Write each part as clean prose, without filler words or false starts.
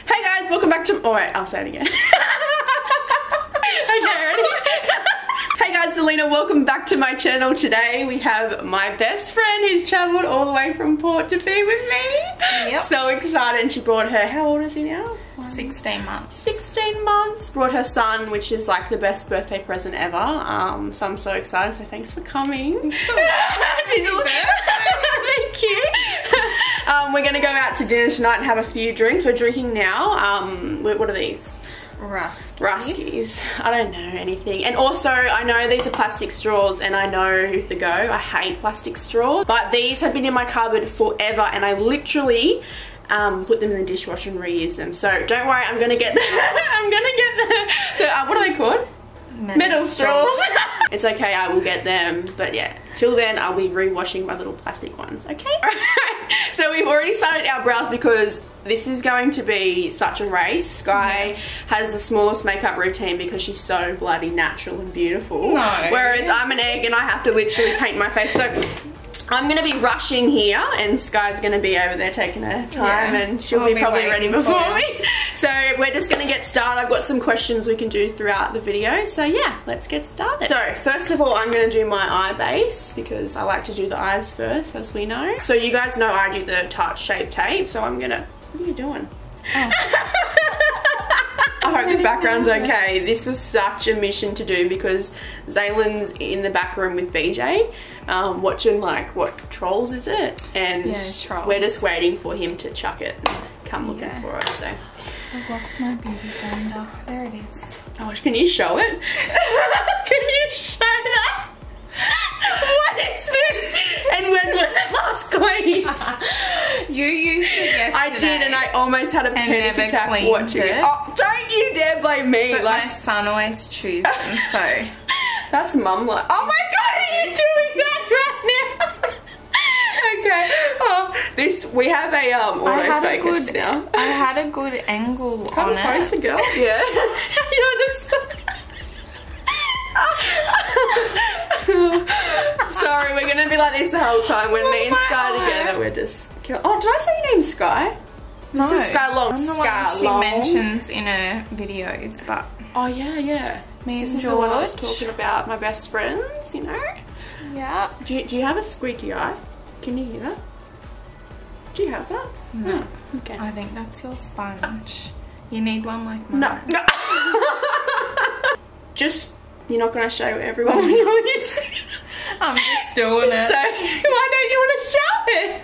Hey guys, welcome back to... Alright, I'll say it again. Okay, ready? Hey guys, Alleena, welcome back to my channel. Today we have my best friend who's travelled all the way from Port to be with me. Yep. So excited. And she brought her... How old is he now? 16 months. 16 months. Brought her son, which is like the best birthday present ever. So I'm so excited. So thanks for coming. Thank you. We're going to go out to dinner tonight and have a few drinks. We're drinking now. What are these? Ruskies. I don't know anything. And also, I know these are plastic straws and I know the go. I hate plastic straws. But these have been in my cupboard forever and I literally put them in the dishwasher and reuse them. So don't worry, I'm going to get the... I'm going to get the what are they called? Metal straws. It's okay, I will get them, but yeah, till then I'll be re-washing my little plastic ones, okay? Alright, so we've already started our brows because this is going to be such a race. Skye has the smallest makeup routine because she's so bloody natural and beautiful. No. Whereas I'm an egg and I have to literally paint my face. So I'm going to be rushing here and Skye's going to be over there taking her time and she'll be probably ready before me. So we're just going to get started. I've got some questions we can do throughout the video. So yeah, let's get started. So first of all, I'm going to do my eye base because I like to do the eyes first, as we know. So you guys know I do the tart shape tape. So I'm going to... What are you doing? Oh. I hope the background's okay. This was such a mission to do because Zaylen's in the back room with BJ watching like, what, Trolls is it? And we're just waiting for him to chuck it and come looking for us. So I've lost my beauty blender. There it is. Oh, can you show it? Can you show that? What is this? And when was it last cleaned? You used it yesterday. I did, and I almost had a panic attack watching it. Oh, don't you dare blame me. But like, my son always chews them, so... That's mum like... Oh my god, are you doing that right now? Okay. Oh, this... We have a autofocus now. I had a good angle Come on closer, it. girl. Yeah. You're just... Sorry, we're gonna be like this the whole time. When me and Skye together, we're just... Oh, did I say your name Skye? No. This is Skye Long. I'm the one she mentions in her videos, but... Oh, yeah, yeah. Me and George. This is the one I was talking about, my best friends, you know? Yeah. Do you have a squeaky eye? Can you hear that? Do you have that? No. Oh, okay. I think that's your sponge. You need one like mine. No. Just... You're not going to show everyone when you're using it. I'm just doing it. So, why don't you want to show it?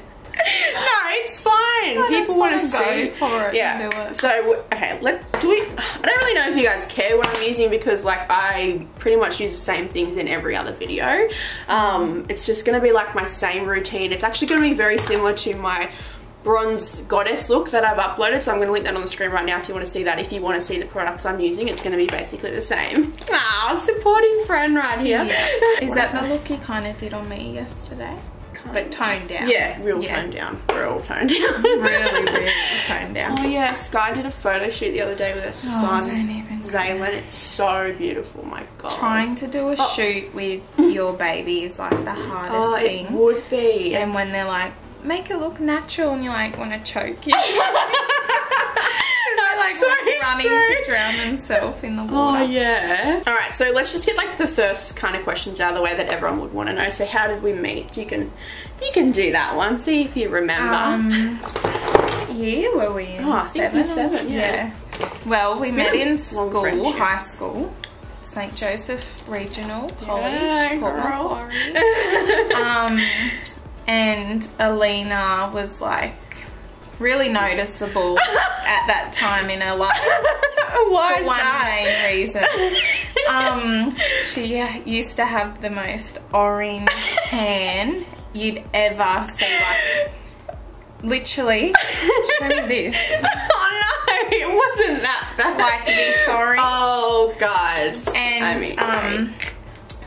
No, it's fine. People want to go for it. Yeah. And do it. So, okay, I don't really know if you guys care what I'm using because, like, I pretty much use the same things in every other video. It's just going to be, like, my same routine. It's actually going to be very similar to my bronze goddess look that I've uploaded, so I'm going to link that on the screen right now if you want to see that. If you want to see the products I'm using, it's going to be basically the same. Ah, supporting friend right here. Yeah. Is that the look you kind of did on me yesterday? But toned down. Yeah, real toned down. Real toned down. really toned down. Oh yeah, Skye did a photo shoot the other day with her son, Zaylen. It's so beautiful, my god. Trying to do a shoot with your baby is like the hardest thing. It would be. And when they're like, make it look natural, and you're like, want to choke you. Running to drown himself in the water. Oh yeah. Alright, so let's just get like the first kind of questions out of the way that everyone would want to know. So how did we meet? You can do that one. See if you remember. Year were we in? Oh, I think it was 7, yeah. Well, we met in school, high school. St. Joseph Regional College, Port Macquarie. And Alleena was like really noticeable at that time in her life. Why for one main reason. She used to have the most orange tan you'd ever see. Like, literally, show me this. Oh no, it wasn't that bad. Like this orange. Oh, guys. And I mean,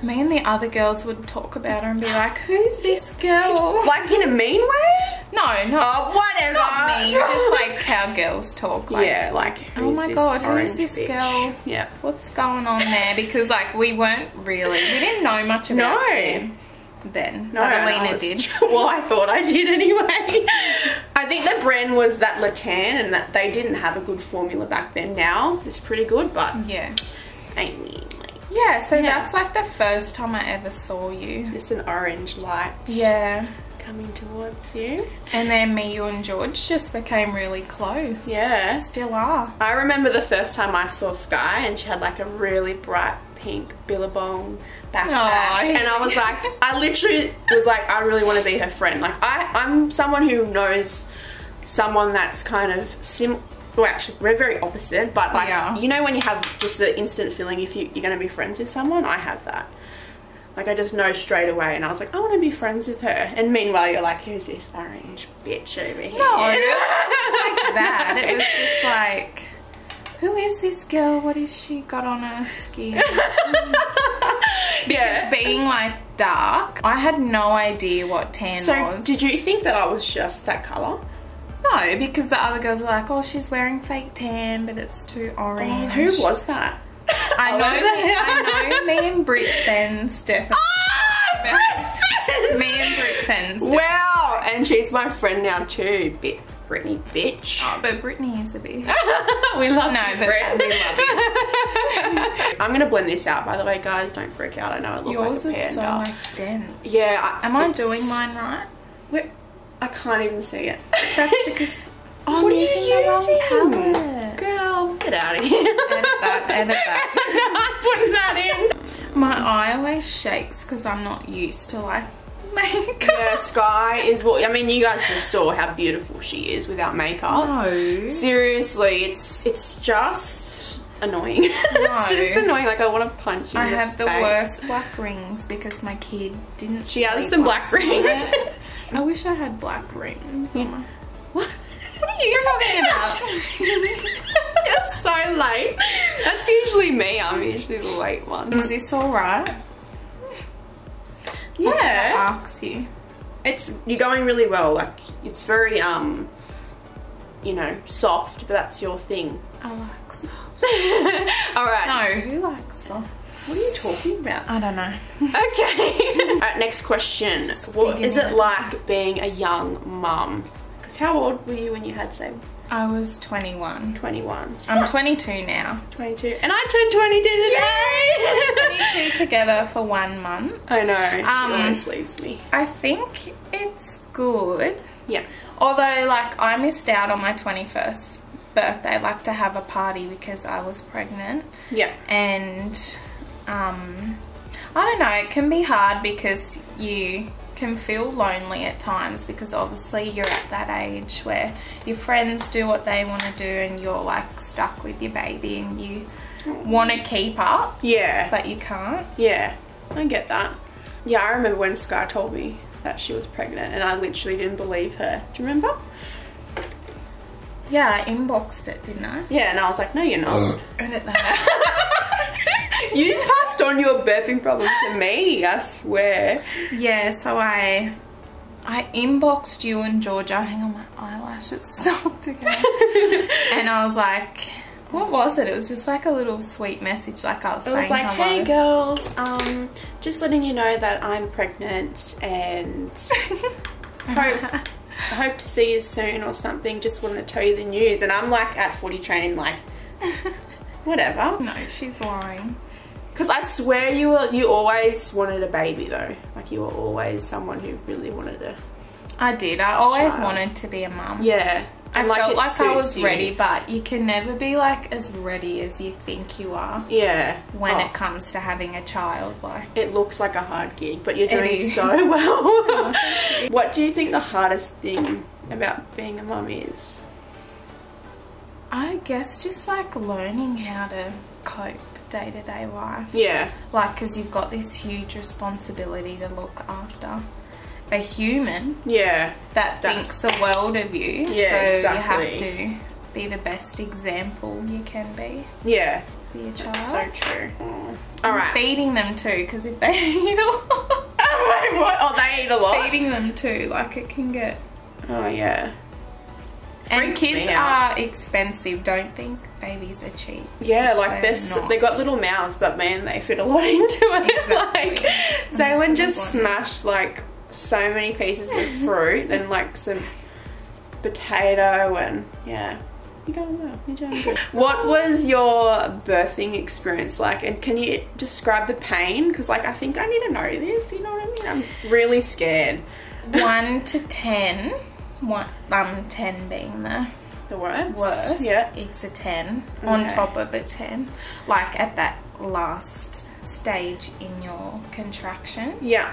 me and the other girls would talk about her and be like, who's this girl? Like in a mean way? No, not whatever. Not mean, just like how girls talk. Like, yeah, like, oh my god, who's this girl? Yeah. What's going on there? Because like we didn't know much about him then. No, but Alleena did. Well, I thought I did anyway. I I think the brand was that Latan, and that they didn't have a good formula back then. Now it's pretty good, but yeah. I mean, like, yeah, so that's like the first time I ever saw you. just an orange light. Yeah. Coming towards you. And then me, you and George just became really close. Yeah. Still are. I remember the first time I saw Sky, and she had like a really bright pink Billabong backpack. Aww. And I was like, I literally was like, I really want to be her friend. Like I'm someone who knows someone that's kind of well, actually, we're very opposite, but like, you know when you have just an instant feeling if you're going to be friends with someone? I have that. Like, I just know straight away, and I was like, I want to be friends with her. And meanwhile, you're like, who's this orange bitch over here? No, like that. It was just like, who is this girl? What has she got on her skin? Yeah. Being like dark, I had no idea what tan was. So, did you think that I was just that colour? No, because the other girls were like, oh, she's wearing fake tan, but it's too orange. Oh, who was that? I know me and Brit Fens definitely. Me and Brit Fens. Wow, and she's my friend now too. Brittany bitch. Oh, but Brittany is a bitch. We love no, you, but Brit. we love you. I'm gonna blend this out, by the way, guys. Don't freak out. I know it looks Yours like a is panda. so like dense. Yeah. Am I doing mine right? I can't even see it. That's because I'm using the wrong palette. Girl, get out of here. Edit that. No, I'm putting that in. My eye always shakes because I'm not used to like makeup. Yeah, Sky is what, I mean, you guys just saw how beautiful she is without makeup. No. Seriously, it's just annoying. No. It's just annoying. Like, I want to punch you. I in the have the face. worst black rings because my kid didn't. She has sleep some black last rings. night. I wish I had black rings on my... What? What are you talking about? You're so late. That's usually me. I'm usually the late one. Is this alright? Yeah. I ask you. You're going really well. Like, it's very, you know, soft, but that's your thing. I like soft. Alright. No, who likes soft? What are you talking about? I don't know. Okay. Alright, next question. What is it like being a young mum? Because how old were you when you had Sam? I was 21. 21. So I'm 22 now. 22. And I turned 22 today! Yay! 22 together for 1 month. I know. She always leaves me. I think it's good. Yeah. Although, like, I missed out on my 21st birthday, like, to have a party because I was pregnant. Yeah. And, I don't know, it can be hard because you can feel lonely at times because obviously you're at that age where your friends do what they want to do and you're, like, stuck with your baby and you want to keep up. Yeah. But you can't. Yeah. I get that. Yeah, I remember when Sky told me that she was pregnant and I literally didn't believe her. Do you remember? Yeah, I inboxed it, didn't I? Yeah, and I was like, no, you're not. Edit that. You passed on your burping problem to me, I swear. Yeah, so I inboxed you and Georgia. Hang on, my eyelashes stuck together. And I was like, what was it? It was just like a little sweet message, like I was saying like, hello. hey girls, just letting you know that I'm pregnant and I hope to see you soon or something. Just wanted to tell you the news. And I'm like at footy training, like, whatever. No, she's lying. Because I swear you always wanted a baby though. Like, you were always someone who really wanted a I did. I always child. wanted to be a mum. Yeah. I And, felt it like I was suits ready, you. but you can never be like as ready as you think you are. Yeah. When it comes to having a child, like. It looks like a hard gig, but you're It doing is. so well. What do you think the hardest thing about being a mum is? I guess just like learning how to cope day-to-day life. Yeah. Like, because you've got this huge responsibility to look after a human Yeah. that thinks the world of you. Yeah, so exactly. you have to be the best example you can be Yeah. for your child. That's so true. And Alright. feeding them too, because if they eat a lot. Oh, wait, what? Oh, they eat a lot? Feeding them too, like it can get. Oh, yeah. And Freaks me kids out. are expensive. Don't think babies are cheap. Yeah, like They're this, not. they got little mouths, but man, they fit a lot into it. Exactly. Like, Zaylin just smashed like so many pieces of fruit and like some potato, and yeah. You're going well. You're doing good. What was your birthing experience like? And can you describe the pain? Because, like, I think I need to know this. You know what I mean? I'm really scared. 1 to 10. 10 being the worst. Worst. Yeah. It's a 10 on top of a 10. Like at that last stage in your contraction. Yeah.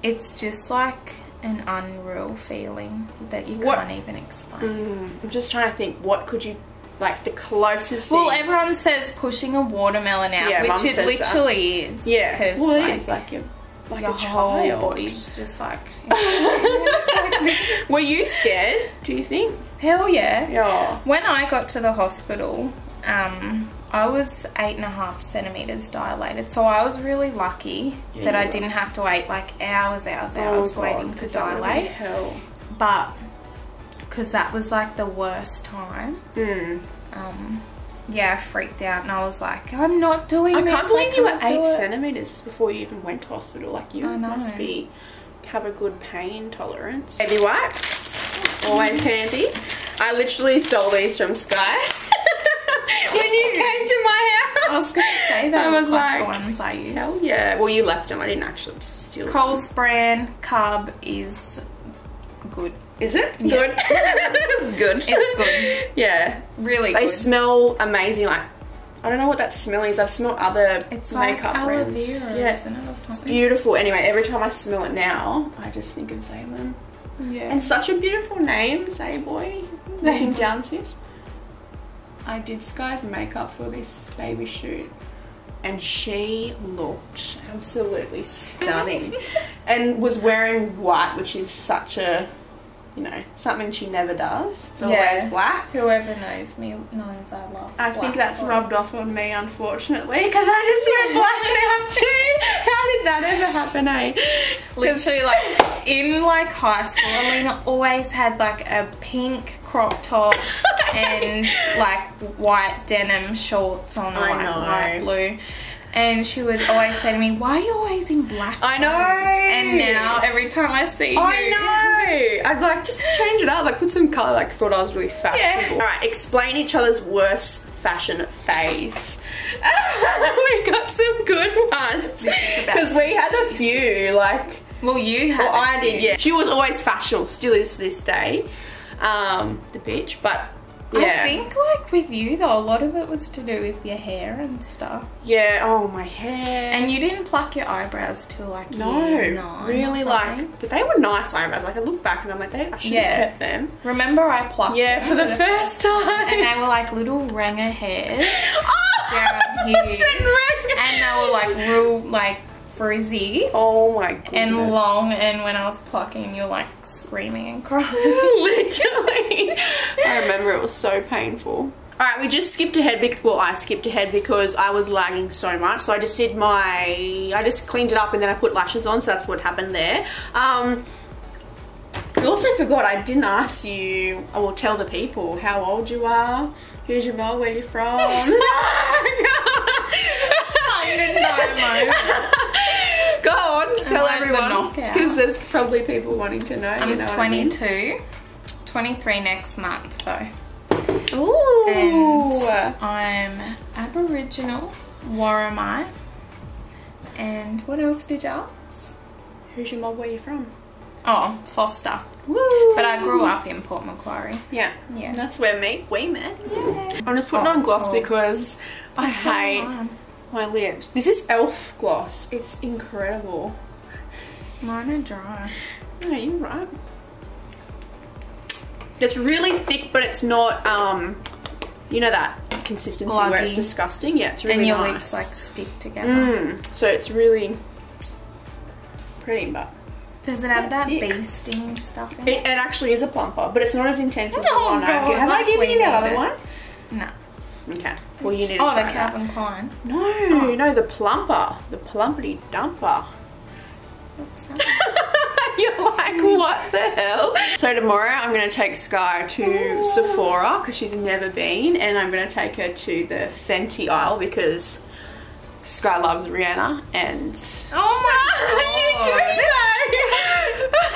It's just like an unreal feeling that you can't even explain. I'm just trying to think, what could you, like, the closest Well, thing? everyone says pushing a watermelon out, Yeah, which it literally is. Yeah. Because Well, like, it's like you're like your a whole child. body's just like... Were you scared, do you think? Hell yeah. Yeah. When I got to the hospital, I was 8.5 centimeters dilated, so I was really lucky that I didn't have to wait like hours waiting to dilate. Hell. But because that was like the worst time, yeah, I freaked out and I was like, I'm not doing this. I can't believe you were can't do 8 it. centimeters before you even went to hospital. Like, you I know. must have a good pain tolerance. Baby wipes, always handy. I literally stole these from Sky. When you came to my house, I was going to say that. I was like, the ones I used. hell yeah. Well, you left them. I didn't actually steal them. Coles brand carb is good. Is it? Yeah. Good. It's good. It's good. Yeah. Really They good. smell amazing. Like, I don't know what that smell is. I've smelled other It's like makeup aloe brands. vera, Yeah. isn't it, or something? It's beautiful. Anyway, every time I smell it now, I just think of Zaylin. Yeah. And such a beautiful name, Zayboy. Looking down, sis. I did Sky's makeup for this baby shoot, and she looked absolutely stunning and was wearing white, which is such a, you know, something she never does. It's always black. Whoever knows me knows I love I think black that's clothes. rubbed off on me, unfortunately, because I just went black now too. How did that ever happen, eh? Literally, like, in, like, high school, Alleena always had, like, a pink crop top and, like, white denim shorts on, or, like, light blue. And she would always say to me, why are you always in black? I know. And now, every time I see you... I know. I'd like just change it up, like put some colour, like thought I was really fashionable. Yeah. Alright, explain each other's worst fashion phase. We got some good ones. Because we had a few, like... Well, you had Well, I did, yeah. She was always fashionable, still is to this day. The bitch, but... Yeah. I think, like, with you, though, a lot of it was to do with your hair and stuff. Yeah, oh, my hair. And you didn't pluck your eyebrows till, like, No, year 9 really, or like, something. but they were nice eyebrows. Like, I look back and I'm like, I should have kept them. Remember I plucked Yeah, them for the first time. And they were, like, little ranger hairs Oh, down here. and And they were, like, real, like, frizzy. oh, my goodness. And long, and when I was plucking, you're like screaming and crying. Literally. I remember it was so painful. Alright, we just skipped ahead, well, I skipped ahead because I was lagging so much. So I just did I just cleaned it up and then I put lashes on, so that's what happened there. We also forgot, I didn't ask you, I will tell the people how old you are, who's your mom, where you're from. I didn't know. Go on, tell like the everyone, knockout. because there's probably people wanting to know. I'm you know 22, what I mean? 23 next month though. Ooh. And I'm Aboriginal, Warramai. And what else did you ask? Who's your mob, where you from? Oh, Foster. Woo. But I grew up in Port Macquarie. Yeah. Yeah. That's where we met. Yeah. I'm just putting on gloss cool. because I It's so hate warm. my lips. This is e.l.f. gloss. It's incredible. Mine are dry. No, you're right. It's really thick, but it's not, you know that consistency where it's Gluggy. disgusting? Yeah, it's really And your nice. lips like stick together. So it's really pretty, but... Does it have that thick. bee sting stuff in it? It actually is a plumper, but it's not as intense as the Oh, one I God, give. Have I like given we you that need other it. one? No. Okay. Well, you need to Oh, try the that. Calvin Klein. No, no, the plumper. The plumpity dumper. What's that? You're like, what the hell? So tomorrow I'm going to take Sky to Sephora because she's never been, and I'm going to take her to the Fenty aisle because Sky loves Rihanna and... Oh my What are you doing that?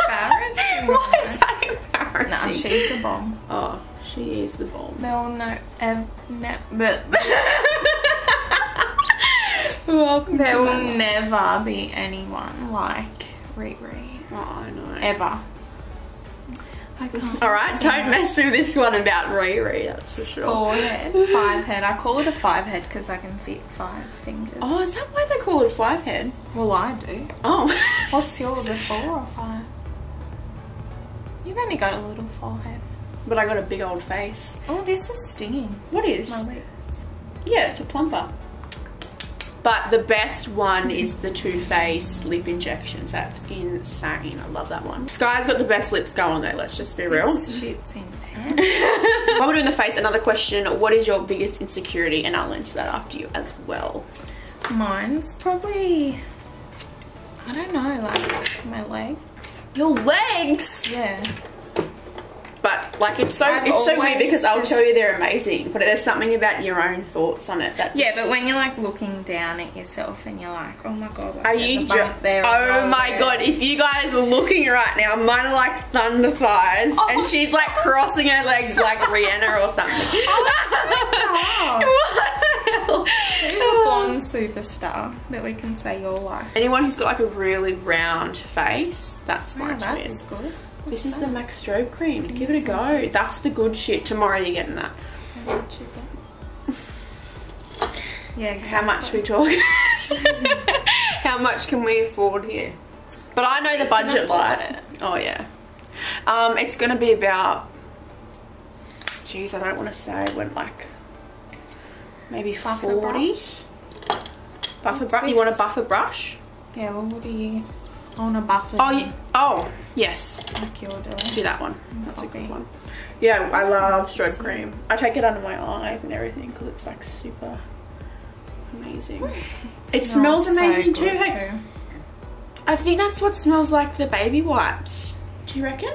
Embarrassing. Why is that embarrassing? embarrassing. Nah, she's the bomb. Oh, she is the bomb. They'll know, but welcome there to will my life. never be anyone like Riri. Oh, I know. Ever. I can't. Alright, don't mess with this one about Riri, that's for sure. 4-head, 5-head. I call it a 5-head because I can fit 5 fingers. Oh, is that why they call it 5-head? Well, I do. Oh. What's yours, a 4 or 5? You've only got a little forehead. But I got a big old face. Oh, this is stinging. What is? My lips. Yeah, it's a plumper. But the best one is the Too Faced lip injections. That's insane. I love that one. Sky's got the best lips going though, let's just be real. This shit's intense. While we're doing the face, another question. What is your biggest insecurity? And I'll answer that after you as well. Mine's probably, I don't know, like my legs. Your legs? Yeah. But like it's so weird because I'll tell you they're amazing, but there's something about your own thoughts on it that but when you're like looking down at yourself and you're like, oh my god, like, are you there? Oh my god, if you guys are looking right now, mine are like thunder thighs, and she's like crossing her legs like Rihanna or something. What the hell? Who's a blonde superstar that we can say you're like? Anyone who's got like a really round face, that's my That's twin. good. This is the Max Strobe cream. Give it a go. That's the good shit. Tomorrow you're getting that. How much is it? Yeah, exactly. How much we talk? How much can we afford here? But I know the budget light. Oh yeah. It's gonna be about, geez, I don't want to say, when like maybe 40. Buffer brush. You want a buffer brush? Yeah, well, what do you on a buffer? Oh, yes. Like you're doing. Do that one. That's a good one. Yeah, I love strobe cream. I take it under my eyes and everything because it's like super amazing. It smells amazing too. Hey, I think that's what smells like the baby wipes. Do you reckon?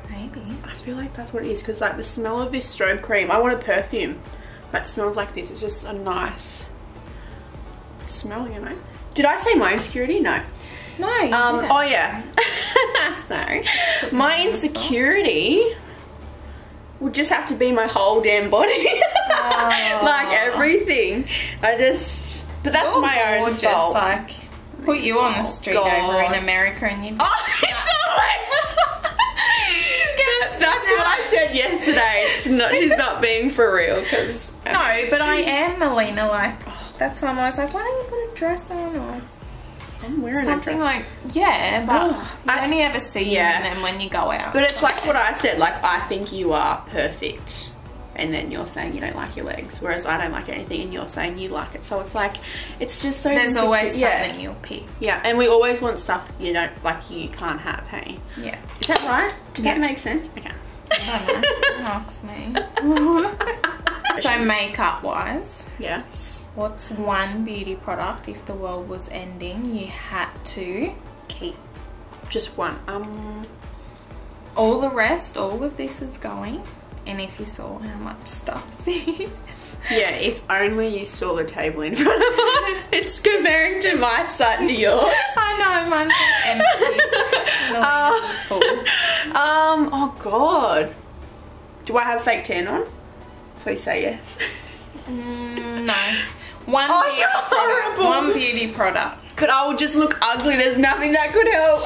Maybe. I feel like that's what it is because like the smell of this strobe cream, I want a perfume that smells like this. It's just a nice smell, you know. Did I say my insecurity? No. No, you didn't. Oh yeah. Sorry. My insecurity would just have to be my whole damn body. Like everything. But that's you're my own fault. Like, put you on the street over in America and you'd... Oh, it's always... That's what I said yesterday. It's not, she's not being for real. Cause, no, but I am Alleena. Like, that's why I was like, why don't you put a dress on or... I'm wearing something like, yeah, but I only ever see you in them when you go out. But it's like what I said, like I think you are perfect and then you're saying you don't like your legs, whereas I don't like anything and you're saying you like it. So it's like, it's just those there's always something you'll pick. Yeah, and we always want stuff you don't, like you can't have, hey? Yeah. Is that right? Does that make sense? Okay. I don't know. Ask me. So makeup wise. Yes. What's one beauty product, if the world was ending, you had to keep? Just one. All the rest, all of this is going. And if you saw how much stuff's in. Yeah, if only you saw the table in front of us. It's comparing to my side to yours. I know, mine's empty. Full. Oh God. Do I have fake tan on? Please say yes. No. One beauty product. But I would just look ugly. There's nothing that could help.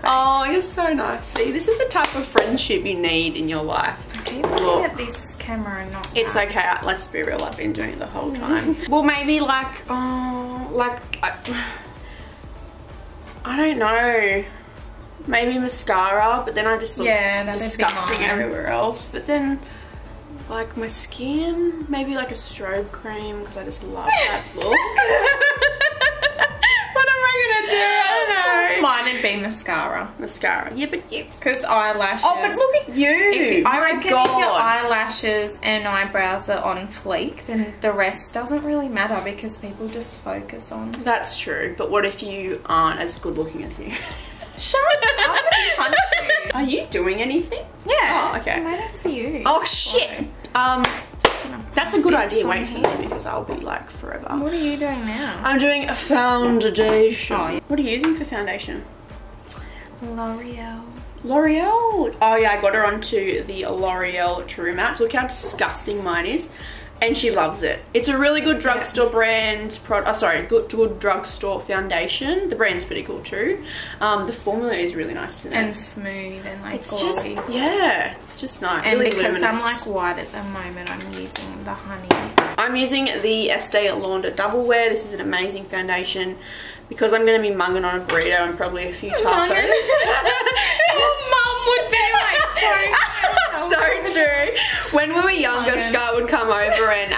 Oh, you're so nice. See, this is the type of friendship you need in your life. I keep looking at this camera and not It's okay. Let's be real. I've been doing it the whole time. Well, maybe like, I don't know. Maybe mascara, but then I just look disgusting everywhere else. But then... like my skin, maybe like a strobe cream because I just love that look. What am I gonna do? I don't know. Mine would be mascara. Mascara. Yeah, but yeah. Because eyelashes. Oh, but look at you. I reckon if your eyelashes and eyebrows are on fleek, then the rest doesn't really matter because people just focus on. That's true. But what if you aren't as good looking as you? Shut up! I'm gonna punch you. Are you doing anything? Yeah. Oh, okay. I'm waiting for you. Oh shit. That's a good idea. Wait for me because I'll be like forever. What are you doing now? I'm doing a foundation. Oh, yeah. What are you using for foundation? L'Oreal. L'Oreal. Oh yeah, I got her onto the L'Oreal True Match. Look how disgusting mine is. And she loves it. It's a really good drugstore brand good drugstore foundation. The brand's pretty cool too. The formula is really nice, isn't it? And smooth and like it's glowy. just, yeah, it's just nice. And really because luminous. I'm like white at the moment, I'm using the honey. I'm using the Estee Lauder Double Wear. This is an amazing foundation because I'm going to be munging on a burrito and probably a few tacos. Your mum would be like joking. So true. When we were younger, Sky would come over and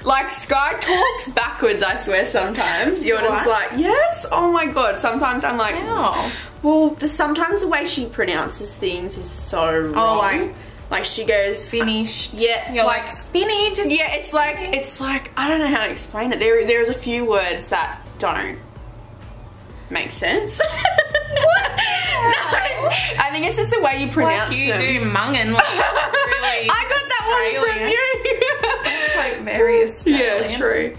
like Sky talks backwards, I swear sometimes. You're just like, yes? Oh my god. Sometimes I'm like, Wow. well, sometimes the way she pronounces things is so wrong. Oh, like she goes finished. Yeah. You're like spinach. Yeah, it's like I don't know how to explain it. There's a few words that don't make sense. What? No, I think it's just the way you pronounce like you them. do munging like really I got that one from you. It's like very Australian. Yeah, true.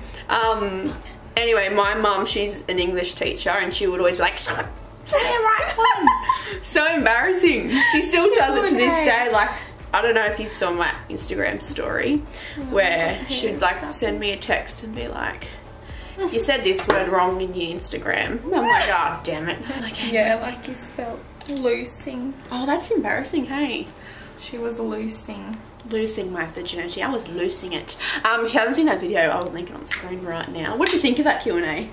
Anyway, my mum, she's an English teacher and she would always be like, say the right one. So embarrassing. She still does it to this day. Like, I don't know if you saw my Instagram story where she'd like send me a text and be like, you said this word wrong in your Instagram. I'm like, oh, damn it. Like, Yeah, like you spelled loosing. oh, that's embarrassing, hey. She was loosing. Losing my virginity. I was losing it. If you haven't seen that video, I'll link it on screen right now. What did you think of that Q&A?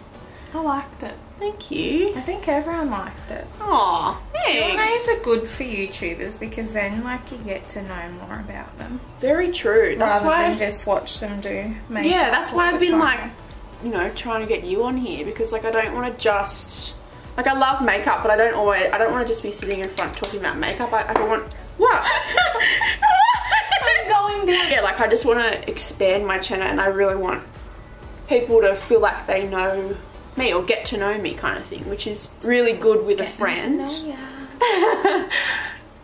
I liked it. Thank you. I think everyone liked it. Aw, thanks. Q&As are good for YouTubers because then like you get to know more about them. Very true. That's Rather why than just watch them do makeup. yeah, that's why all I've the been time. like, you know, trying to get you on here because like I don't want to just like I love makeup, but I don't want to just be sitting in front talking about makeup. I want what? I'm going down. Yeah, like I just want to expand my channel and I really want people to feel like they know me or get to know me kind of thing, which is really good with a friend.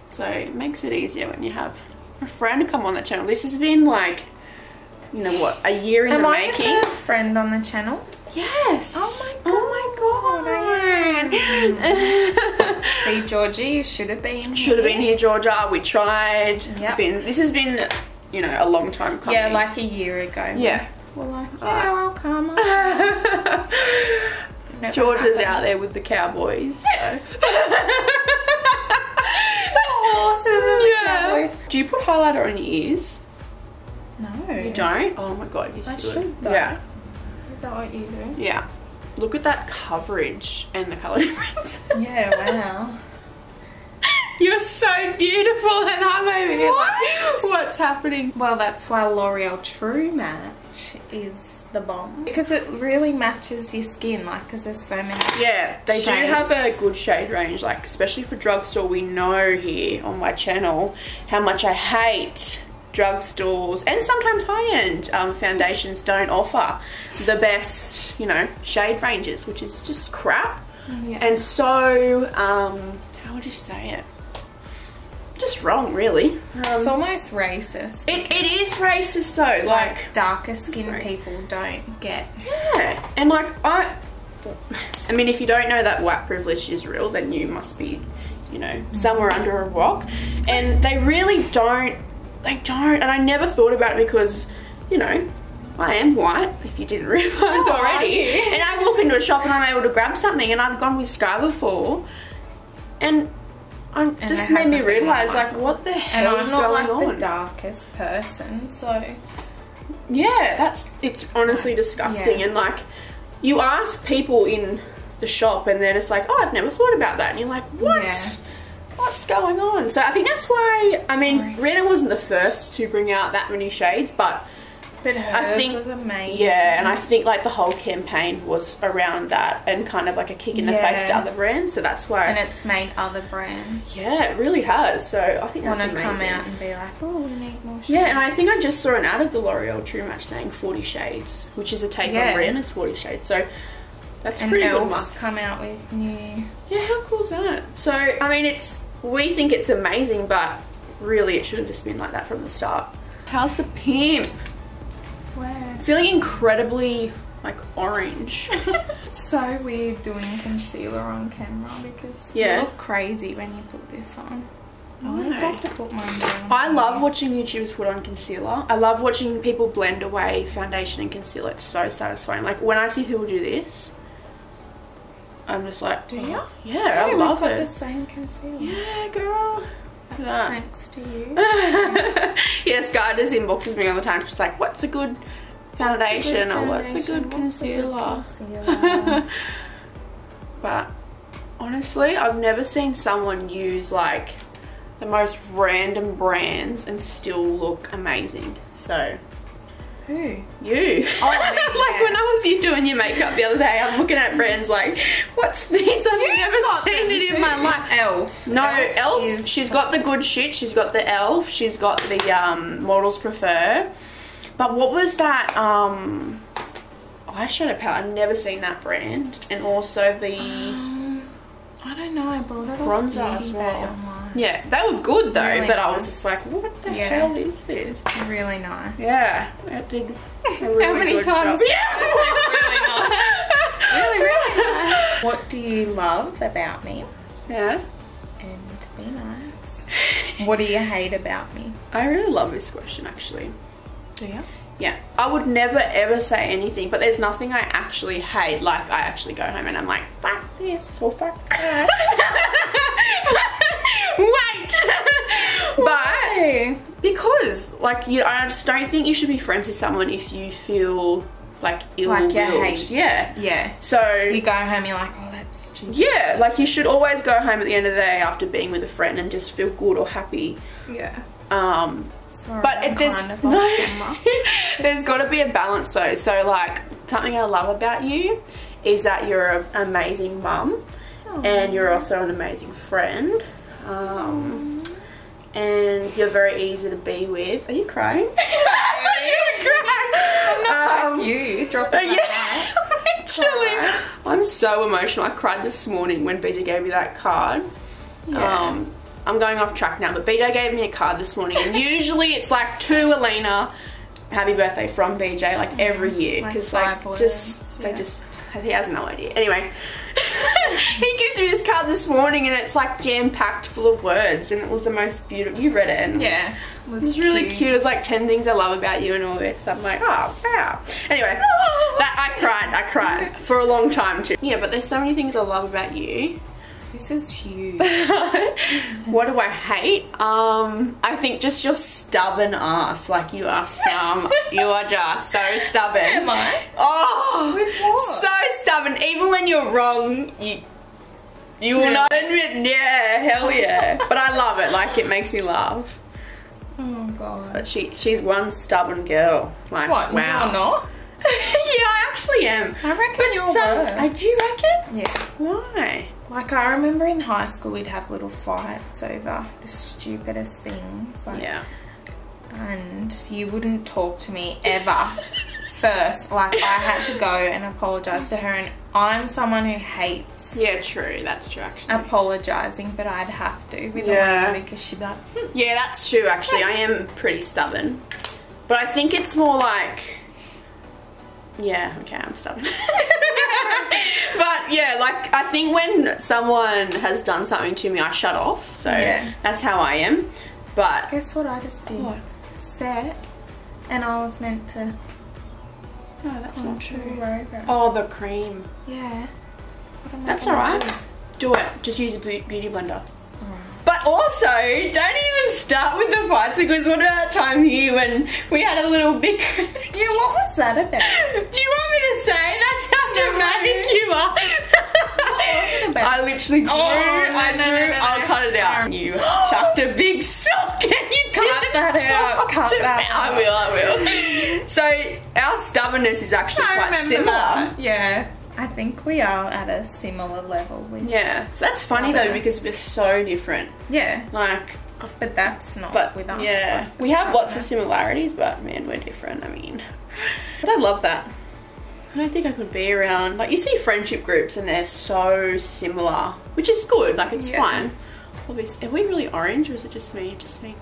So it makes it easier when you have a friend come on the channel. This has been like, you know what, a year in the making. Am I the first friend on the channel? Yes. Oh my god. I am. See, Georgie, you should have been here. Should have been here, Georgia. We tried. Yep. This has been, you know, a long time coming. Yeah, like a year ago. Yeah. We're like, yeah, I'll come on. Georgia's out there with the cowboys. So. Horses and the cowboys. Do you put highlighter on your ears? No. You don't? Oh my god, you should. I should though. Yeah. Is that what you do? Yeah. Look at that coverage and the colour difference. Yeah, wow. You're so beautiful and I'm over here like, what's happening? Well, that's why L'Oreal True Match is the bomb. Because it really matches your skin, like, because there's so many Yeah, they shades. do have a good shade range, like, especially for drugstore. We know here on my channel how much I hate drugstores and sometimes high-end foundations don't offer the best, you know, shade ranges, which is just crap. Yeah. And so, how would you say it? Just wrong, really. It's almost racist. It is racist though, like darker skinned people don't get. yeah, and like I mean, if you don't know that white privilege is real, then you must be, you know, somewhere under a rock. And they really don't. They don't. And I never thought about it because, you know, I am white, if you didn't realise already. And I walk into a shop and I'm able to grab something, and I've gone with Sky before, and just made me realise, like, what the hell is going on? And I'm not like the darkest person, so yeah, it's honestly disgusting. Yeah. And like, you ask people in the shop and they're just like, oh, I've never thought about that, and you're like, what? Yeah. What's going on? So I think that's why, I mean, Rihanna wasn't the first to bring out that many shades, but hers was amazing. Yeah, and I think like the whole campaign was around that and kind of like a kick in the face to other brands, so that's why. And it's made other brands. Yeah, it really has. So I think that's amazing. Want to come out and be like, oh, we need more shades. Yeah, and I think I just saw an ad of the L'Oreal True Match saying 40 shades, which is a take on Rihanna's 40 shades. So that's and pretty good. Elf's come out with new. Yeah, how cool is that? So I mean, we think it's amazing, but really it should have just been like that from the start. How's the pimp? Wow. Feeling incredibly like orange. It's so weird doing concealer on camera because you look crazy when you put this on. I always have to put mine down. I love watching YouTubers put on concealer. I love watching people blend away foundation and concealer. It's so satisfying. Like when I see people do this, I'm just like, do you? Yeah, I love it. The same concealer. Yeah, girl. That's thanks to you. Yes, Sky just inboxes me all the time. She's like, what's a good foundation or what's a good concealer? But honestly, I've never seen someone use like the most random brands and still look amazing. So who? You. Oh, like when I was you doing your makeup the other day, I'm looking at brands like, what's this? I've never seen it in my life. Elf. No, Elf. She's got the good shit. She's got the Elf. She's got the Models Prefer. But what was that eyeshadow palette? I've never seen that brand. And also the I don't know, I bought it bronzer off as well. online. Yeah, they were good though, Really but nice. I was just like, what the hell is this? Really nice. Yeah, it did a really How many good times? job. Yeah, really nice. Really nice. What do you love about me? Yeah. And be nice. What do you hate about me? I really love this question actually. Do you? Yeah, I would never ever say anything, but there's nothing I actually hate. Like I actually go home and I'm like, fuck this or fuck that. Wait, but because like I just don't think you should be friends with someone if you feel like ill-willed. Like you hate. Yeah. So you go home, you're like, oh, that's stupid. Yeah, like you should always go home at the end of the day after being with a friend and just feel good or happy. Yeah. Sorry, but there's got to be a balance though. So like something I love about you is that you're an amazing mum and you're also an amazing friend. And you're very easy to be with. Are you crying? You're crying. I'm not like you. Drop it. Yeah, literally. I'm so emotional. I cried this morning when BJ gave me that card. Yeah. I'm going off track now, but BJ gave me a card this morning, and usually it's like to Alleena, happy birthday from BJ, like every year, because like he has no idea. Anyway, he gives me this card this morning, and it's like jam packed full of words, and it was the most beautiful. You read it, and it was really cute. It was like 10 things I love about you and all this. I'm like, oh wow. Anyway, I cried for a long time too. Yeah, but there's so many things I love about you. This is huge. What do I hate? I think just your stubborn ass. Like you are just so stubborn. Am I? Oh, with what? So stubborn. Even when you're wrong, you will not admit. Yeah, hell yeah. But I love it. Like it makes me laugh. Oh god. But she's one stubborn girl. Like what? Wow. You're not? Yeah, I actually am. I reckon you're worse. Do you reckon? Yeah. Why? Like I remember in high school we'd have little fights over the stupidest things. Like, yeah. And you wouldn't talk to me ever. First, like I had to go and apologise to her, and I'm someone who hates. Yeah, true. That's true, actually. Apologising, but I'd have to with Alleena because she'd be like, yeah, that's true. Actually, I am pretty stubborn, but I think it's more like. Yeah, okay, I'm stubborn. But yeah, like I think when someone has done something to me, I shut off. So that's how I am. But guess what I just did? What? Set, and I was meant to. No, that's not true. Over. Oh, the cream. Yeah. That's alright. Do it. Just use a beauty blender. But also, don't even start with the fights, because what about that time here when we had a little bicker? Yeah, what was that about? Do you want me to say? That's how dramatic you are. What was it about? I literally drew. I'll cut it out. You chucked a big sock and you cut that out. Cut that out. I will. So our stubbornness is actually quite similar. That. Yeah. I think we are at a similar level with so that's funny though, because we're so different. Yeah. Like, but that's not with us. Yeah. Like, we have lots of similarities, but man, we're different. I mean, but I love that. I don't think I could be around, like you see friendship groups and they're so similar, which is good, like it's fun. Obviously, are we really orange or is it just me? Just me.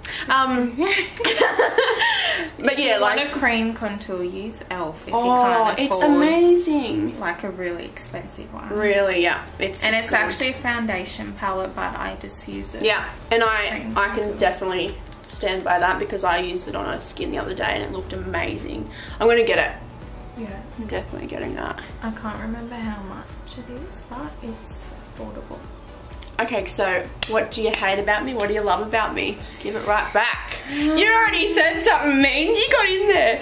But yeah, like like a cream contour, use e.l.f. if you can't afford. It's amazing. Like a really expensive one. Really, yeah. It's good. actually a foundation palette, but I just use it. Yeah, and I can definitely stand by that because I used it on her skin the other day and it looked amazing. I'm gonna get it. Yeah, I'm definitely getting that. I can't remember how much it is, but it's affordable. Okay, so what do you hate about me? What do you love about me? Give it right back. You already said something mean. You got in there.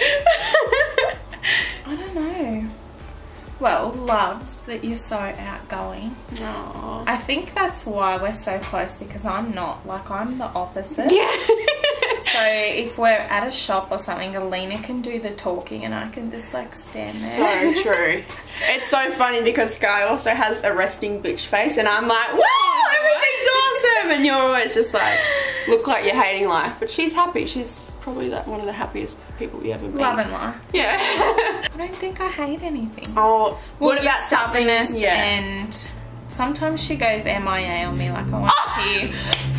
I don't know. Well, love that you're so outgoing. Aww. I think that's why we're so close, because I'm not. Like, I'm the opposite. Yeah. So if we're at a shop or something, Alleena can do the talking and I can just like stand there. So true. It's so funny because Sky also has a resting bitch face and I'm like, whoa, everything's awesome, and you're always just like, look like you're hating life. But she's happy. She's probably like one of the happiest people you ever met. Loving life. Yeah. I don't think I hate anything. Oh, what about stubbornness? Yeah. And sometimes she goes MIA on me, like I want to hear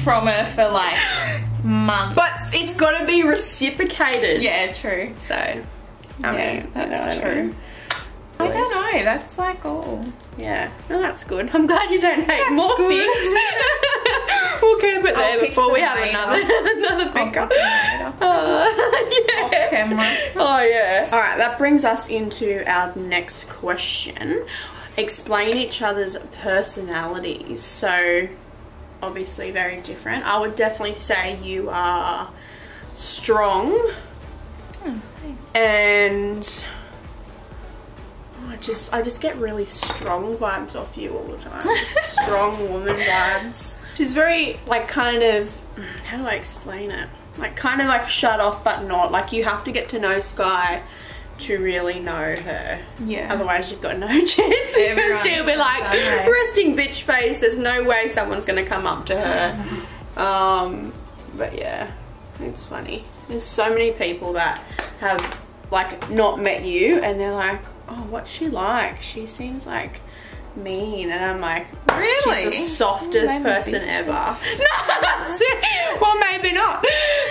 from her for like months. But it's got to be reciprocated. Yeah, true. So, I mean, that's true. I don't know. That's like all. Yeah. No, that's good. I'm glad you don't hate more good. things. We'll keep it there before we have another pickup. Yeah. Off camera. Oh yeah. All right. That brings us into our next question. Explain each other's personalities. So, obviously very different. I would definitely say you are strong, and I just get really strong vibes off you all the time. Strong woman vibes. She's very like kind of, how do I explain it? Like kind of like shut off but not. Like you have to get to know Sky to really know her. Yeah. Otherwise you've got no chance, because she'll be like, resting bitch face, there's no way someone's gonna come up to her. But yeah, it's funny. There's so many people that have like not met you and they're like, oh, what's she like? She seems like mean, and I'm like, really? She's the softest person ever. No, well, maybe not.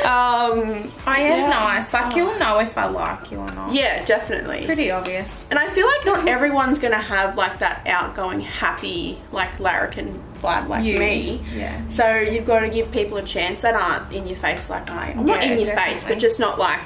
I am nice. Like you'll know if I like you or not. Yeah, definitely. It's pretty obvious. And I feel like not everyone's gonna have like that outgoing, happy, like larrikin vibe like me. Yeah. So you've got to give people a chance that aren't in your face like I am. I'm not in your face, but just not like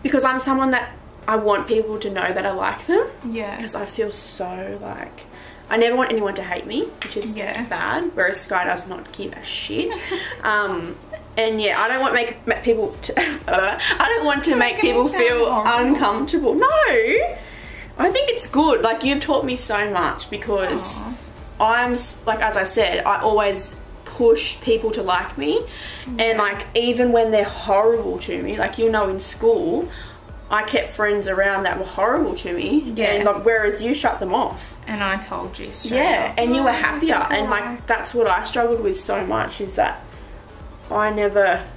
because I'm someone that I want people to know that I like them. Yeah. Because I feel so like, I never want anyone to hate me, which is bad. Whereas Sky does not give a shit. And yeah, I don't want make people to, I don't want to make people feel uncomfortable. No, I think it's good. Like you've taught me so much, because I'm like, as I said, I always push people to like me, and like even when they're horrible to me, like you know in school I kept friends around that were horrible to me, and like, whereas you shut them off. And I told you straight up. And you were happier, and like that's what I struggled with so much, is that I never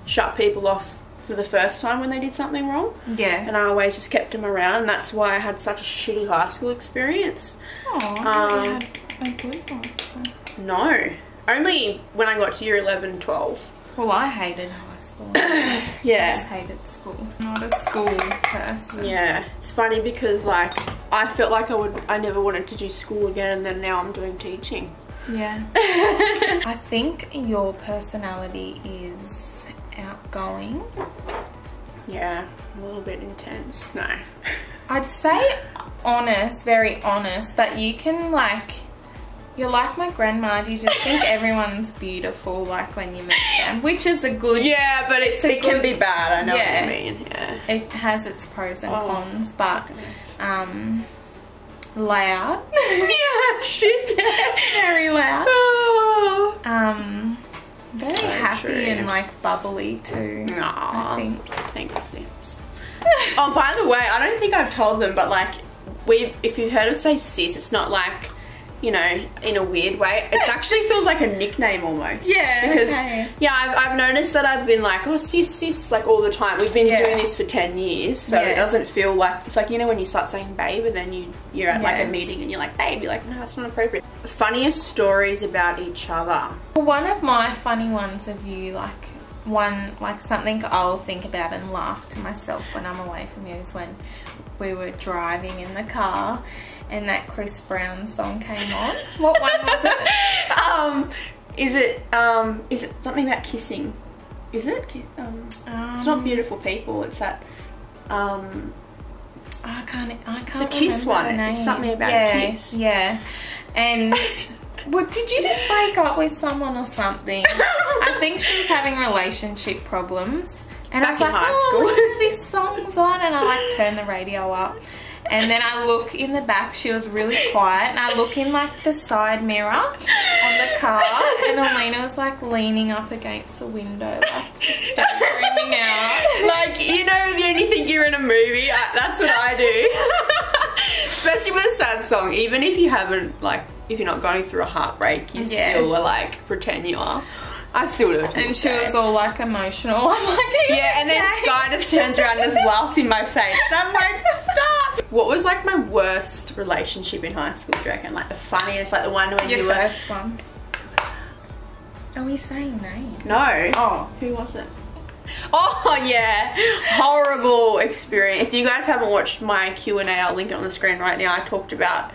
shut people off for the first time when they did something wrong. Yeah. And I always just kept them around, and that's why I had such a shitty high school experience. Oh, I had a good high school. No. Only when I got to year 11, 12. Well, I hated high school. Yeah. I just hated school. Not a school person. Yeah. It's funny because like I felt like I never wanted to do school again, and then now I'm doing teaching. Yeah. I think your personality is outgoing. Yeah. A little bit intense. No. I'd say honest, very honest, but you can like, you're like my grandma. You just think everyone's beautiful, like when you meet them, which is a good. Yeah, but it can be bad. I know what you mean. Yeah. It has its pros and cons, but loud. Yeah, shit. Very loud. Oh. Very happy and like bubbly too. Aww. I think. Thanks, sis. Oh, by the way, I don't think I've told them, but like if you've heard us say sis, it's not like, you know, in a weird way. It actually feels like a nickname almost. Yeah. Because I've noticed that I've been like, oh, sis, like all the time. We've been doing this for 10 years, so it doesn't feel like, it's like, you know, when you start saying babe and then you're at like a meeting and you're like, babe, you're like, no, that's not appropriate. Funniest stories about each other. One of my funny ones of you, like something I'll think about and laugh to myself when I'm away from you is when we were driving in the car and that Chris Brown song came on. What one was it? Is it something about kissing? Is it? It's not Beautiful People. It's that. I can't. It's a kiss one. It's something about a kiss. Yeah. And did you just break up with someone or something? I think she was having relationship problems. And I was like, oh, this song's on, and I like turn the radio up. And then I look in the back, she was really quiet, and I look in like the side mirror on the car, and Alleena was like leaning up against the window, like screaming out. Like, you know, the only thing you're in a movie, that's what I do. Especially with a sad song, even if you haven't, like, if you're not going through a heartbreak, you still are like, pretend you are. I still do it. And she was all like emotional. I'm like, yeah, and then Sky just turns around and just laughs in my face. I'm like, stop. What was like my worst relationship in high school, do you reckon? Like the funniest, like the one when your you were... first one. Are we saying names? No. Oh, who was it? Oh yeah, horrible experience. If you guys haven't watched my Q&A, I'll link it on the screen right now. I talked about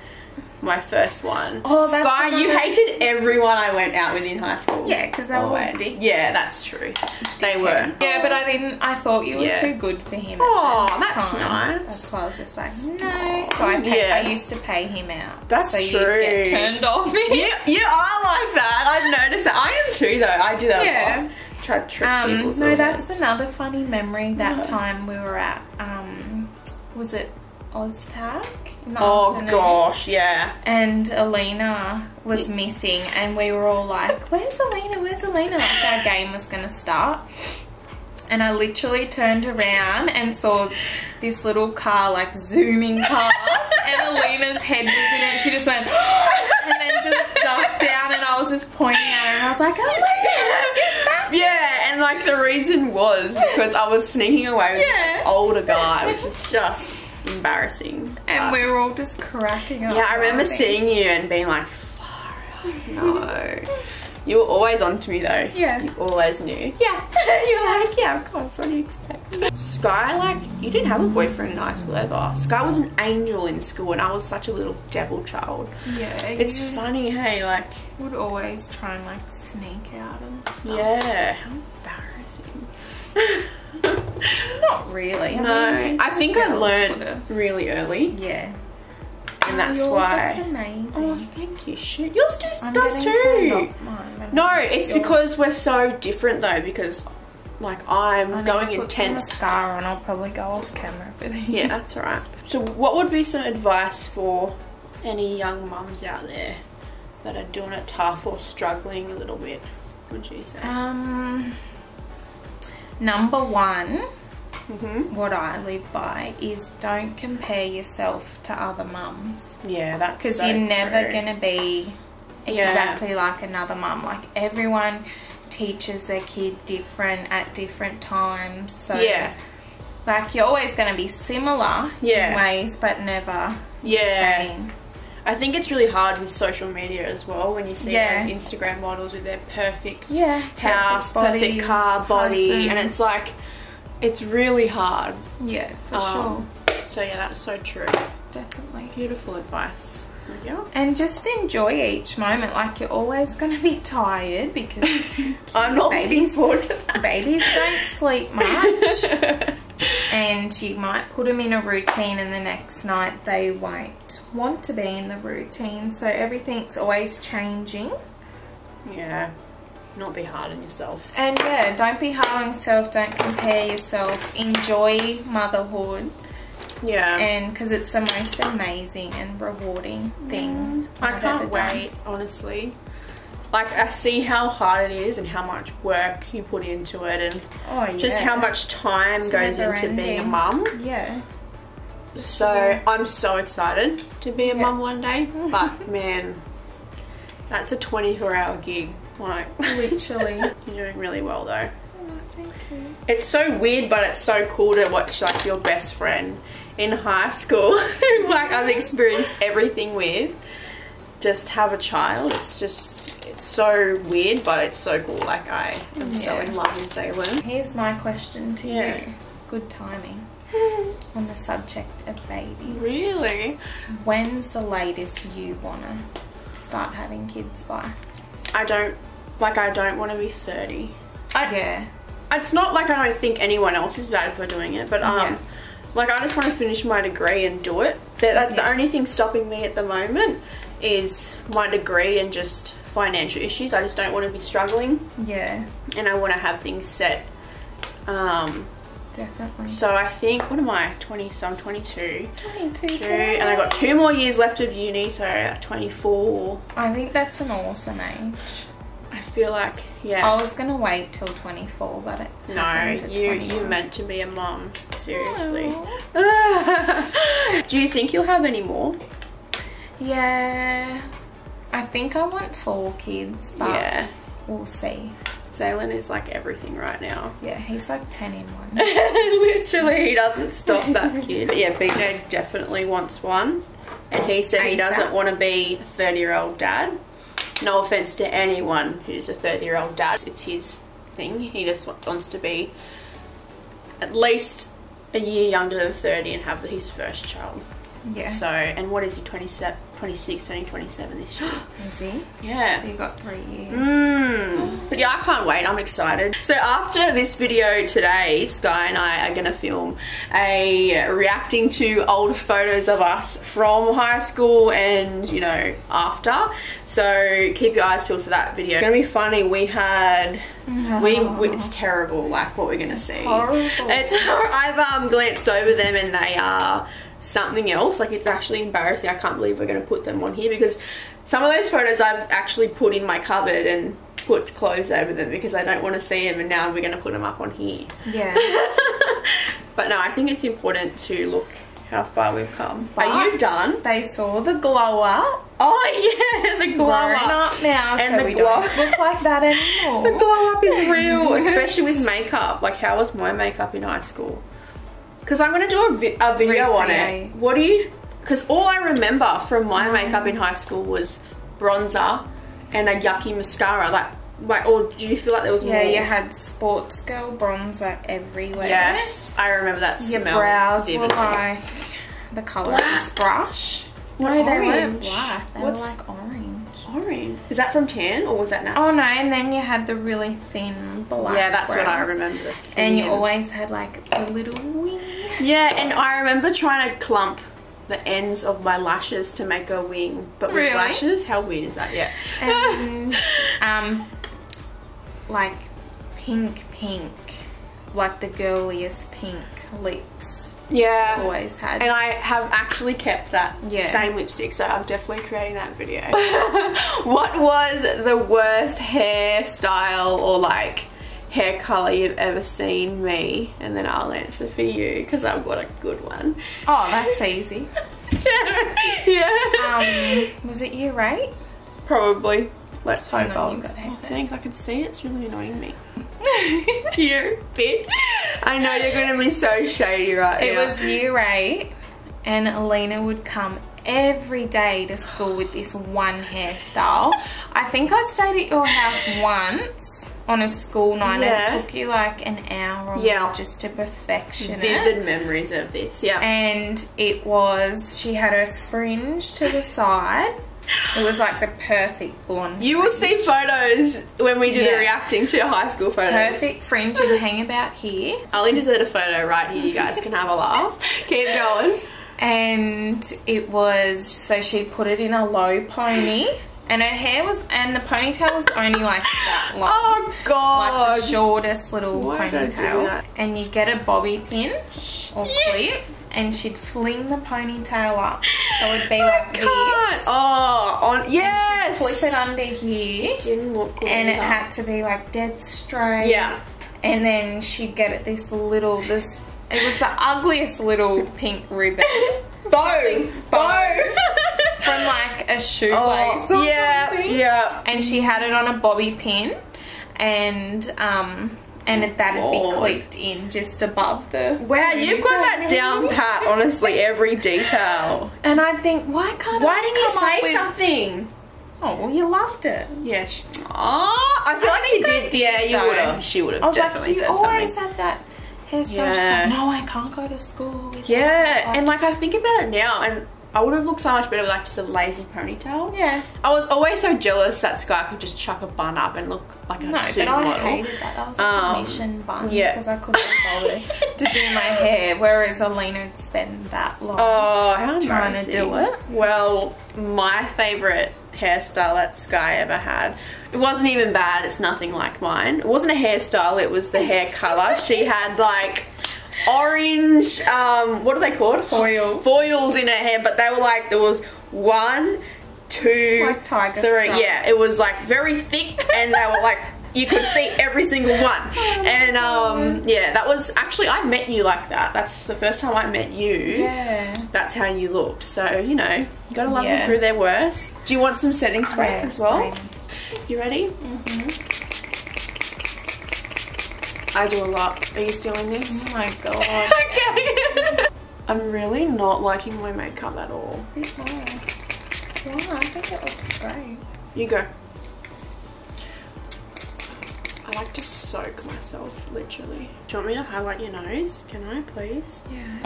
my first one. Oh, that's Sky, you hated everyone I went out with in high school. Yeah, because they were dick. Yeah, that's true. They were. Yeah, but I thought you were too good for him. Oh, that's nice. That's why I was just like, no. So I used to pay him out. That's so true. You get turned off. You are like that. I've noticed that. I am too, though. I do that a lot. Try to trick people. No, that's another funny memory. That time we were at, was it Oztag? Oh gosh, yeah. And Alleena was missing, and we were all like, where's Alleena? Where's Alleena? Like our game was going to start. And I literally turned around and saw this little car like zooming past, and Aleena's head was in it. She just went, and then just ducked down, and I was just pointing at her, and I was like, Alleena, get back. Yeah, and like the reason was because I was sneaking away with this older guy, which is just embarrassing. And we were all just cracking up. Yeah, I remember seeing you and being like, far out, no. You were always on to me though. Yeah. You always knew. Yeah. You're like, yeah, of course, what do you expect? Sky, like, you didn't have a boyfriend in high school ever. Sky was an angel in school and I was such a little devil child. Yeah. It's funny, hey, like. Would always try and like sneak out and stuff. Yeah. How embarrassing. Not really. I think I learned really early. Yeah. And that's yours why. Looks amazing. Oh, thank you. Shoot. Yours does turned too. Off mine. No, it's because we're so different though, because like I'm going intense. Some mascara and I'll probably go off camera with you. Yeah, that's alright. So what would be some advice for any young mums out there that are doing it tough or struggling a little bit, would you say? Number one, what I live by is don't compare yourself to other mums. Yeah, that's because so you're never true. going to be exactly like another mum. Like everyone teaches their kid different at different times. So like you're always going to be similar in ways, but never the same. I think it's really hard with social media as well when you see those Instagram models with their perfect house, perfect car, body, and it's like, it's really hard. Yeah, for sure. So yeah, that's so true. Definitely. Beautiful advice. Yeah. And just enjoy each moment. Like you're always going to be tired because I'm not looking forward to that. Babies don't sleep much. And you might put them in a routine and the next night they won't want to be in the routine. So everything's always changing. Yeah. Not be hard on yourself. And yeah, don't be hard on yourself. Don't compare yourself. Enjoy motherhood. Yeah. And because it's the most amazing and rewarding thing. I can't wait, honestly. Like, I see how hard it is and how much work you put into it and just how much time goes into being a mum. Yeah. So, I'm so excited to be a mum one day. But, man, that's a 24-hour gig. Like, literally. You're doing really well, though. Oh, thank you. It's so weird, but it's so cool to watch, like, your best friend in high school, who, like, I've experienced everything with, just have a child. It's just... it's so weird, but it's so cool. Like, I am so in love with Zaylin. Here's my question to you. Good timing. On the subject of babies. Really? When's the latest you want to start having kids by? I don't want to be 30. It's not like I don't think anyone else is bad for doing it, but like, I just want to finish my degree and do it. That's the only thing stopping me at the moment is my degree and just financial issues. I just don't want to be struggling. Yeah. And I want to have things set. Definitely. So I think, what am I? 20, so I'm 22. 22. And I got 2 more years left of uni, so 24. I think that's an awesome age. I feel like, I was going to wait till 24, but you're meant to be a mum. Seriously. Do you think you'll have any more? Yeah. I think I want 4 kids, but we'll see. Zaylin is like everything right now. Yeah, he's like 10 in 1. Literally, he doesn't stop, that kid. But yeah, BJ definitely wants one. And he said he doesn't want to be a 30-year-old dad. No offense to anyone who's a 30-year-old dad. It's his thing. He just wants to be at least a year younger than 30 and have his first child. Yeah. So, and what is he, 26, turning 27 this year? Is he? Yeah. So you got 3 years. But yeah, I can't wait. I'm excited. So after this video today, Sky and I are going to film a reacting to old photos of us from high school and, you know, after. So keep your eyes peeled for that video. It's going to be funny. We had... it's terrible, like, what we're going to see. Horrible. I've glanced over them and they are... something else. Like, it's actually embarrassing. I can't believe we're going to put them on here, because some of those photos I've actually put in my cupboard and put clothes over them because I don't want to see them, and now we're going to put them up on here. Yeah. But no, I think it's important to look how far we've come. But are you done? They saw the glow up. Oh yeah, the glow up now, and so we don't look like that anymore. The glow up is real, especially with makeup. Like, how was my makeup in high school? Because I'm going to do a video on it. What do you... Because all I remember from my makeup in high school was bronzer and a yucky mascara. Like, or do you feel like there was more? Yeah, you had sports girl bronzer everywhere. Yes, I remember that smell. Your brows were like the colour of this brush. No, they weren't black. They were like orange. Orange? Is that from tan, or was that natural? Oh no, and then you had the really thin black. Yeah, that's brows. what I remember. And you always had like the little wing. Yeah, and I remember trying to clump the ends of my lashes to make a wing, but with lashes. How weird is that? Yeah. And like pink, like the girliest pink lips. Yeah. Always had. And I have actually kept that same lipstick, so I'm definitely creating that video. What was the worst hairstyle or like hair colour you've ever seen me? And then I'll answer for you, because I've got a good one. Oh, that's easy. Yeah. Was it year 8? Probably. Let's hope. I think I can see it's really annoying me. You bitch. I know you're going to be so shady right now. It was year 8 and Alleena would come every day to school with this one hairstyle. I think I stayed at your house once on a school night and it took you like an hour or more just to perfection it. Vivid memories of this, And it was, she had her fringe to the side. It was like the perfect blonde. You will see photos when we do the reacting to high school photos. Perfect fringe and hang about here. Alleena's at a photo right here. You guys can have a laugh. Keep going. And it was, so she put it in a low pony. And her hair was, and the ponytail was only like that long. Oh God. Like the shortest little ponytail. And you get a bobby pin or clip. And she'd fling the ponytail up. So it'd be like this. Oh, yes! And she'd flip it under here. It didn't look good. And it had to be like dead straight. Yeah. And then she'd get it this little, it was the ugliest little pink ribbon. Bow. From like a shoelace or something. Yeah. And she had it on a bobby pin. And that'd be clipped in just above the... Wow, you've got that down pat, honestly, every detail. And I think, why didn't you say something? Oh, well, you loved it. Yeah. I feel like you did. Yeah, you would have. She would have. I was definitely like, you said always something. have that hairstyle. Yeah. She's like, no, I can't go to school. Yeah, and like I think about it now, and I would have looked so much better with like just a lazy ponytail. Yeah. I was always so jealous that Sky could just chuck a bun up and look like a supermodel. No, but I hated that. That was a commission bun. Yeah. Because I couldn't bother to do my hair, whereas Alleena would spend that long trying to do it. Well, my favourite hairstyle that Sky ever had, it wasn't even bad. It's nothing like mine. It wasn't a hairstyle. It was the hair colour. She had like orange, what are they called? Foils in her hair, but they were like, there was 1, 2, like tiger 3. stripe. Yeah, it was like very thick, and they were like, you could see every single one. And yeah, that was actually, I met you like that. That's the first time I met you. Yeah. That's how you looked. So, you know, you gotta love them through their worst. Do you want some setting spray as well? You ready? Mm-hmm. I do a lot. Are you stealing this? Oh my god. Okay. I'm really not liking my makeup at all. Wow, I think it looks great. You go. I like to soak myself, literally. Do you want me to highlight your nose? Can I, please? Yeah,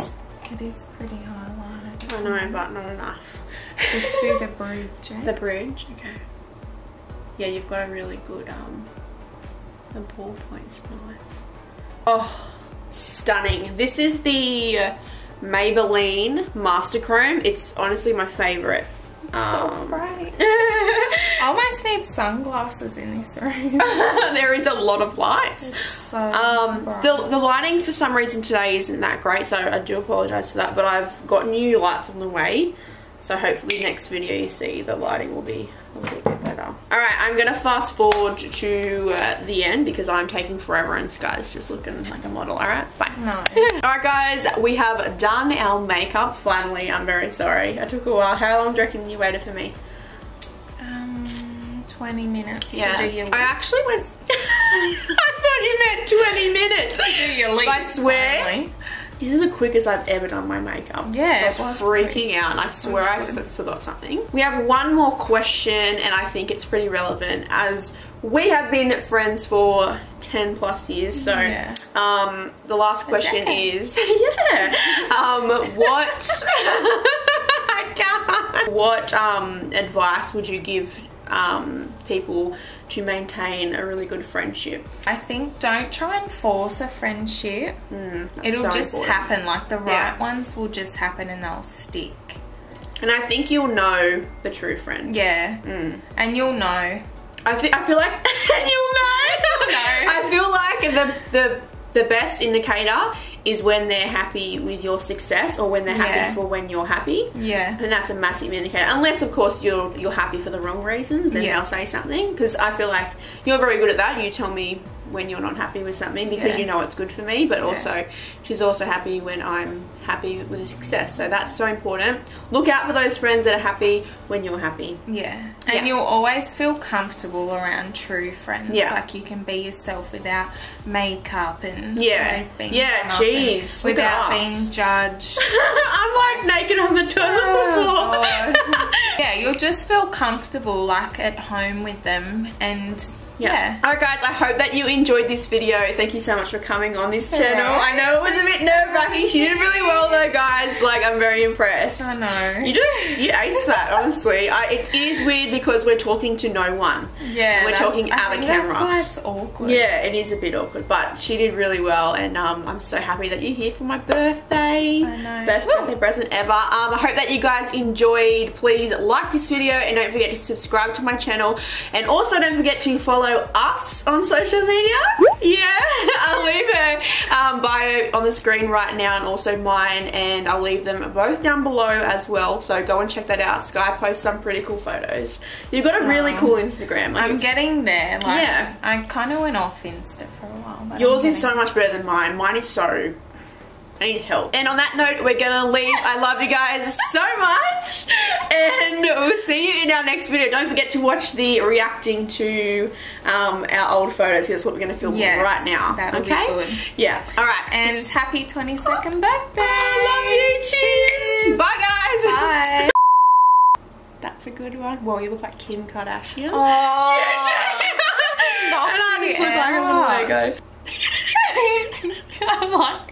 it is pretty highlighted. I know, but not enough. Just do the bridge. Eh? The bridge? Okay. Yeah, you've got a really good, the ball point's nice. Oh, stunning. This is the Maybelline Master Chrome. It's honestly my favourite. So bright. I almost need sunglasses in this room. There is a lot of lights. It's so bright. The lighting for some reason today isn't that great, so I do apologise for that, but I've got new lights on the way, so hopefully next video you see the lighting will be a little bit better. Alright, I'm going to fast forward to the end because I'm taking forever and Sky's just looking like a model. Alright, bye. No. Alright guys, we have done our makeup finally. I'm very sorry. It took a while. How long do you reckon you waited for me? 20 minutes to do your lips. I actually went... I thought you meant 20 minutes. To do your lips. I swear. Only. This is the quickest I've ever done my makeup. Yeah, so I was freaking out and I swear I forgot something. We have one more question and I think it's pretty relevant as we have been friends for 10 plus years. So the last question is what advice would you give people to maintain a really good friendship? I think don't try and force a friendship. It'll so just important. happen. Like the right ones will just happen and they'll stick. And I think you'll know the true friend. Yeah. And you'll know. I feel like and you'll know. I feel like the best indicator is when they're happy with your success or when they're happy for when you're happy. Yeah. And that's a massive indicator. Unless, of course, you're happy for the wrong reasons, then they'll say something. Because I feel like you're very good at that. You tell me when you're not happy with something because you know it's good for me. But also, she's also happy when I'm happy with the success. So that's so important. Look out for those friends that are happy when you're happy. Yeah. And you'll always feel comfortable around true friends. Yeah. Like you can be yourself without makeup and being jeez, without being judged. I'm like naked on the toilet floor. Yeah, you'll just feel comfortable like at home with them and Alright guys, I hope that you enjoyed this video. Thank you so much for coming on this channel. I know it was a bit nerve-wracking. She did really well though, guys. Like, I'm very impressed. I know. You aced that, honestly. It is weird because we're talking to no one. Yeah. We're talking out of camera. That's why it's awkward. Yeah, it is a bit awkward, but she did really well and I'm so happy that you're here for my birthday. I know. Best birthday present ever. I hope that you guys enjoyed. Please like this video and don't forget to subscribe to my channel. And also don't forget to follow us on social media. I'll leave her bio on the screen right now and also mine, and I'll leave them both down below as well, so go and check that out. Sky posts some pretty cool photos. You've got a really cool Instagram. Like, I'm getting there. Like, I kind of went off Insta for a while. But yours is so much better than mine. Mine is so... I need help. And on that note, we're gonna leave. I love you guys so much. And we'll see you in our next video. Don't forget to watch the reacting to our old photos. That's what we're gonna film right now. That'll be good. Yeah. Alright. And happy 22nd birthday. I love you. Cheers. Bye guys. Bye. That's a good good one. Well, you look like Kim Kardashian. Oh, and I just look like a little Lego. I'm like,